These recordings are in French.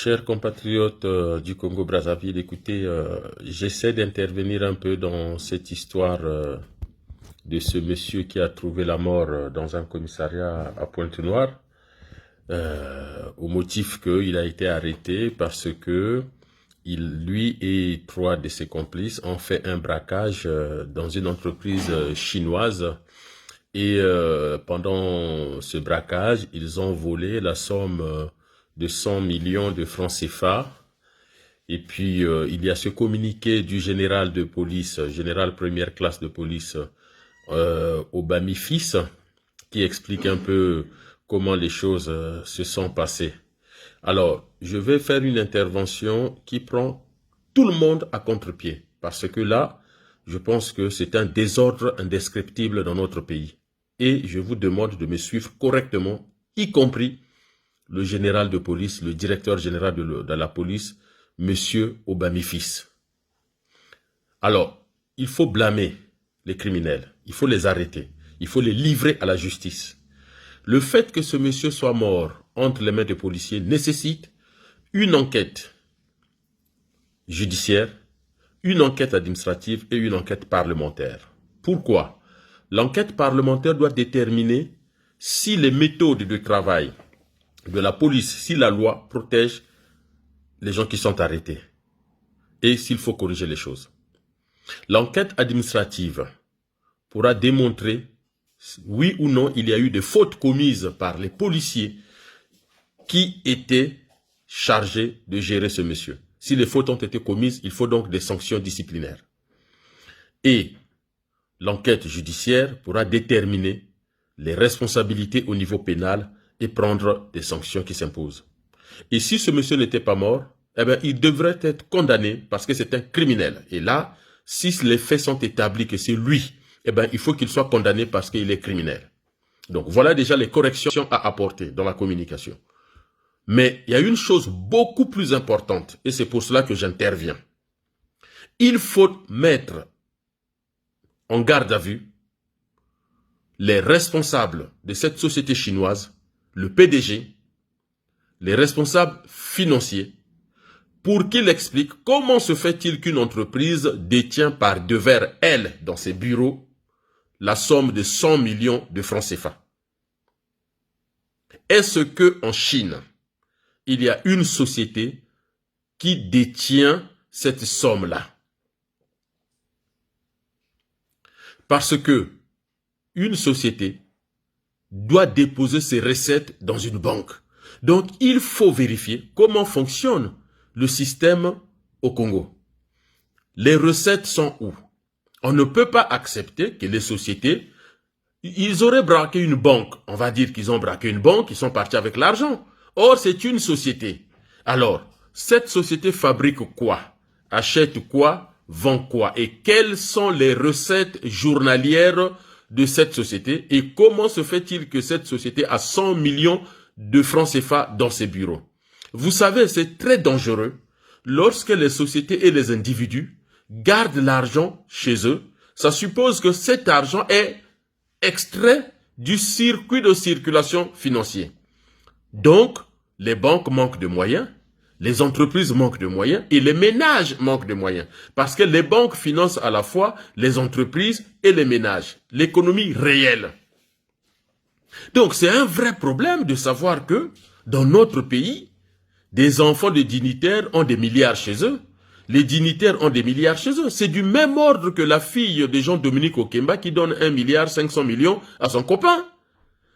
Chers compatriotes du Congo-Brazzaville, écoutez, j'essaie d'intervenir un peu dans cette histoire de ce monsieur qui a trouvé la mort dans un commissariat à Pointe-Noire, au motif qu'il a été arrêté parce que lui et trois de ses complices ont fait un braquage dans une entreprise chinoise. Et pendant ce braquage, ils ont volé la somme de 100 millions de francs CFA. Et puis, il y a ce communiqué du général de police, général première classe de police, Obami Fils, qui explique un peu comment les choses se sont passées. Alors, je vais faire une intervention qui prend tout le monde à contre-pied. Parce que là, je pense que c'est un désordre indescriptible dans notre pays. Et je vous demande de me suivre correctement, y compris le général de police, le directeur général de la police, Monsieur Obami Fils. Alors, il faut blâmer les criminels, il faut les arrêter, il faut les livrer à la justice. Le fait que ce monsieur soit mort entre les mains des policiers nécessite une enquête judiciaire, une enquête administrative et une enquête parlementaire. Pourquoi? L'enquête parlementaire doit déterminer si les méthodes de travail de la police, si la loi protège les gens qui sont arrêtés et s'il faut corriger les choses. L'enquête administrative pourra démontrer oui ou non il y a eu des fautes commises par les policiers qui étaient chargés de gérer ce monsieur. Si les fautes ont été commises, il faut donc des sanctions disciplinaires. Et l'enquête judiciaire pourra déterminer les responsabilités au niveau pénal et prendre des sanctions qui s'imposent. Et si ce monsieur n'était pas mort, eh bien, il devrait être condamné parce que c'est un criminel. Et là, si les faits sont établis que c'est lui, eh bien, il faut qu'il soit condamné parce qu'il est criminel. Donc, voilà déjà les corrections à apporter dans la communication. Mais il y a une chose beaucoup plus importante, et c'est pour cela que j'interviens. Il faut mettre en garde à vue les responsables de cette société chinoise, le PDG, les responsables financiers, pour qu'ils expliquent comment se fait-il qu'une entreprise détient par devers, elle, dans ses bureaux, la somme de 100 millions de francs CFA. Est-ce qu'en Chine, il y a une société qui détient cette somme-là? Parce que une société doit déposer ses recettes dans une banque. Donc, il faut vérifier comment fonctionne le système au Congo. Les recettes sont où? On ne peut pas accepter que les sociétés, ils auraient braqué une banque. On va dire qu'ils ont braqué une banque, ils sont partis avec l'argent. Or, c'est une société. Alors, cette société fabrique quoi? Achète quoi? Vend quoi? Et quelles sont les recettes journalières de cette société? Et comment se fait-il que cette société a 100 millions de francs CFA dans ses bureaux? Vous savez, c'est très dangereux lorsque les sociétés et les individus gardent l'argent chez eux. Ça suppose que cet argent est extrait du circuit de circulation financier. Donc, les banques manquent de moyens, les entreprises manquent de moyens et les ménages manquent de moyens. Parce que les banques financent à la fois les entreprises et les ménages, l'économie réelle. Donc, c'est un vrai problème de savoir que dans notre pays, des enfants de dignitaires ont des milliards chez eux. Les dignitaires ont des milliards chez eux. C'est du même ordre que la fille de Jean-Dominique Okemba qui donne 1,5 milliard à son copain.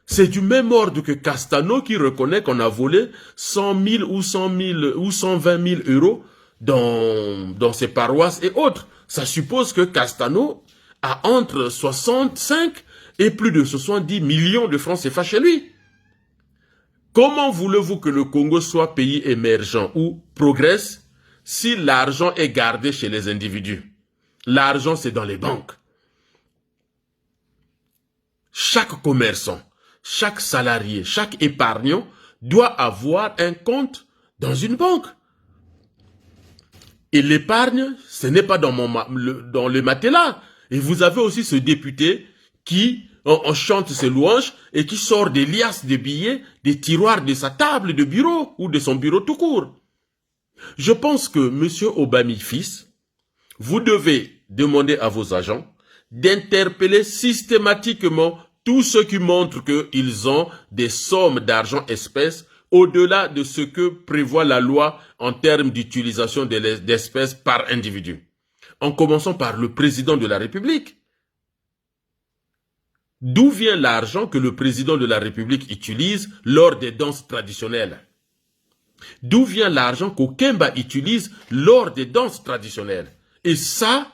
C'est du même ordre que Castano qui reconnaît qu'on a volé 100 000 ou 100 000 ou 120 000 euros dans ses paroisses et autres. Ça suppose que Castano a entre 65 et plus de 70 millions de francs CFA chez lui. Comment voulez-vous que le Congo soit pays émergent ou progresse si l'argent est gardé chez les individus? L'argent, c'est dans les banques. Chaque commerçant, chaque salarié, chaque épargnant doit avoir un compte dans une banque. Et l'épargne, ce n'est pas dans le matelas. Et vous avez aussi ce député qui on chante ses louanges et qui sort des liasses de billets des tiroirs de sa table de bureau ou de son bureau tout court. Je pense que, monsieur Obami fils, vous devez demander à vos agents d'interpeller systématiquement tous ceux qui montrent qu'ils ont des sommes d'argent espèces au-delà de ce que prévoit la loi en termes d'utilisation d'espèces par individu. En commençant par le président de la République. D'où vient l'argent que le président de la République utilise lors des danses traditionnelles? D'où vient l'argent qu'Okemba utilise lors des danses traditionnelles? Et ça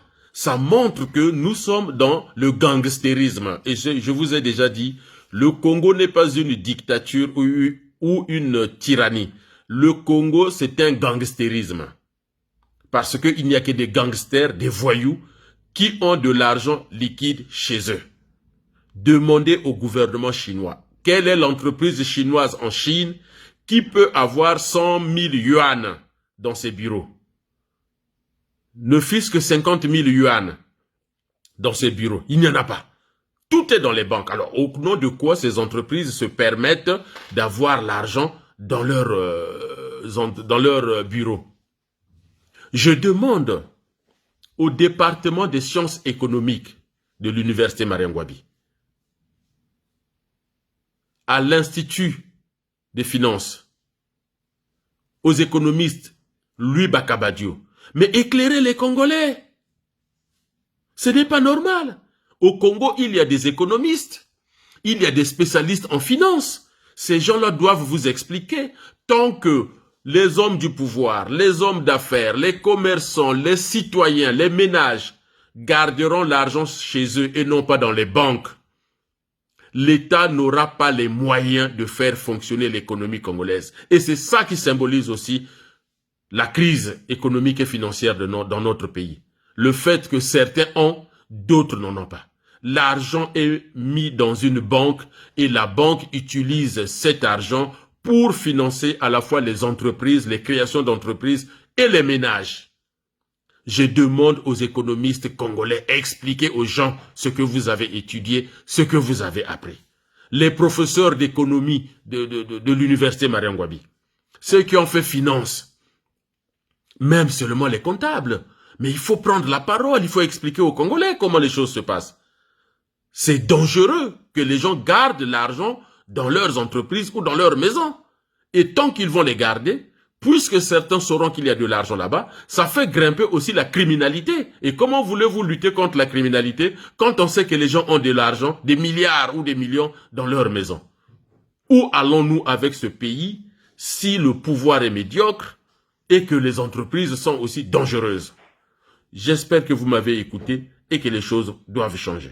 montre que nous sommes dans le gangstérisme. Et je vous ai déjà dit, le Congo n'est pas une dictature ou une tyrannie. Le Congo, c'est un gangstérisme. Parce qu'il n'y a que des gangsters, des voyous, qui ont de l'argent liquide chez eux. Demandez au gouvernement chinois, quelle est l'entreprise chinoise en Chine qui peut avoir 100 000 yuan dans ses bureaux? Ne fût-ce que 50 000 yuan dans ses bureaux. Il n'y en a pas. Tout est dans les banques. Alors, au nom de quoi ces entreprises se permettent d'avoir l'argent dans leur bureau? Je demande au département des sciences économiques de l'université Marien Ngouabi, à l'Institut des finances, aux économistes Louis Bakabadio, mais éclairez les Congolais. Ce n'est pas normal. Au Congo, il y a des économistes, il y a des spécialistes en finance. Ces gens-là doivent vous expliquer, tant que les hommes du pouvoir, les hommes d'affaires, les commerçants, les citoyens, les ménages garderont l'argent chez eux et non pas dans les banques, l'État n'aura pas les moyens de faire fonctionner l'économie congolaise. Et c'est ça qui symbolise aussi la crise économique et financière dans notre pays. Le fait que certains ont, d'autres n'en ont pas. L'argent est mis dans une banque et la banque utilise cet argent pour financer à la fois les entreprises, les créations d'entreprises et les ménages. Je demande aux économistes congolais, expliquez aux gens ce que vous avez étudié, ce que vous avez appris. Les professeurs d'économie de l'université Marien Ngouabi, ceux qui ont fait finance, même seulement les comptables. Mais il faut prendre la parole, il faut expliquer aux Congolais comment les choses se passent. C'est dangereux que les gens gardent l'argent dans leurs entreprises ou dans leurs maisons. Et tant qu'ils vont les garder, puisque certains sauront qu'il y a de l'argent là-bas, ça fait grimper aussi la criminalité. Et comment voulez-vous lutter contre la criminalité quand on sait que les gens ont de l'argent, des milliards ou des millions dans leurs maisons? Où allons-nous avec ce pays si le pouvoir est médiocre et que les entreprises sont aussi dangereuses? J'espère que vous m'avez écouté et que les choses doivent changer.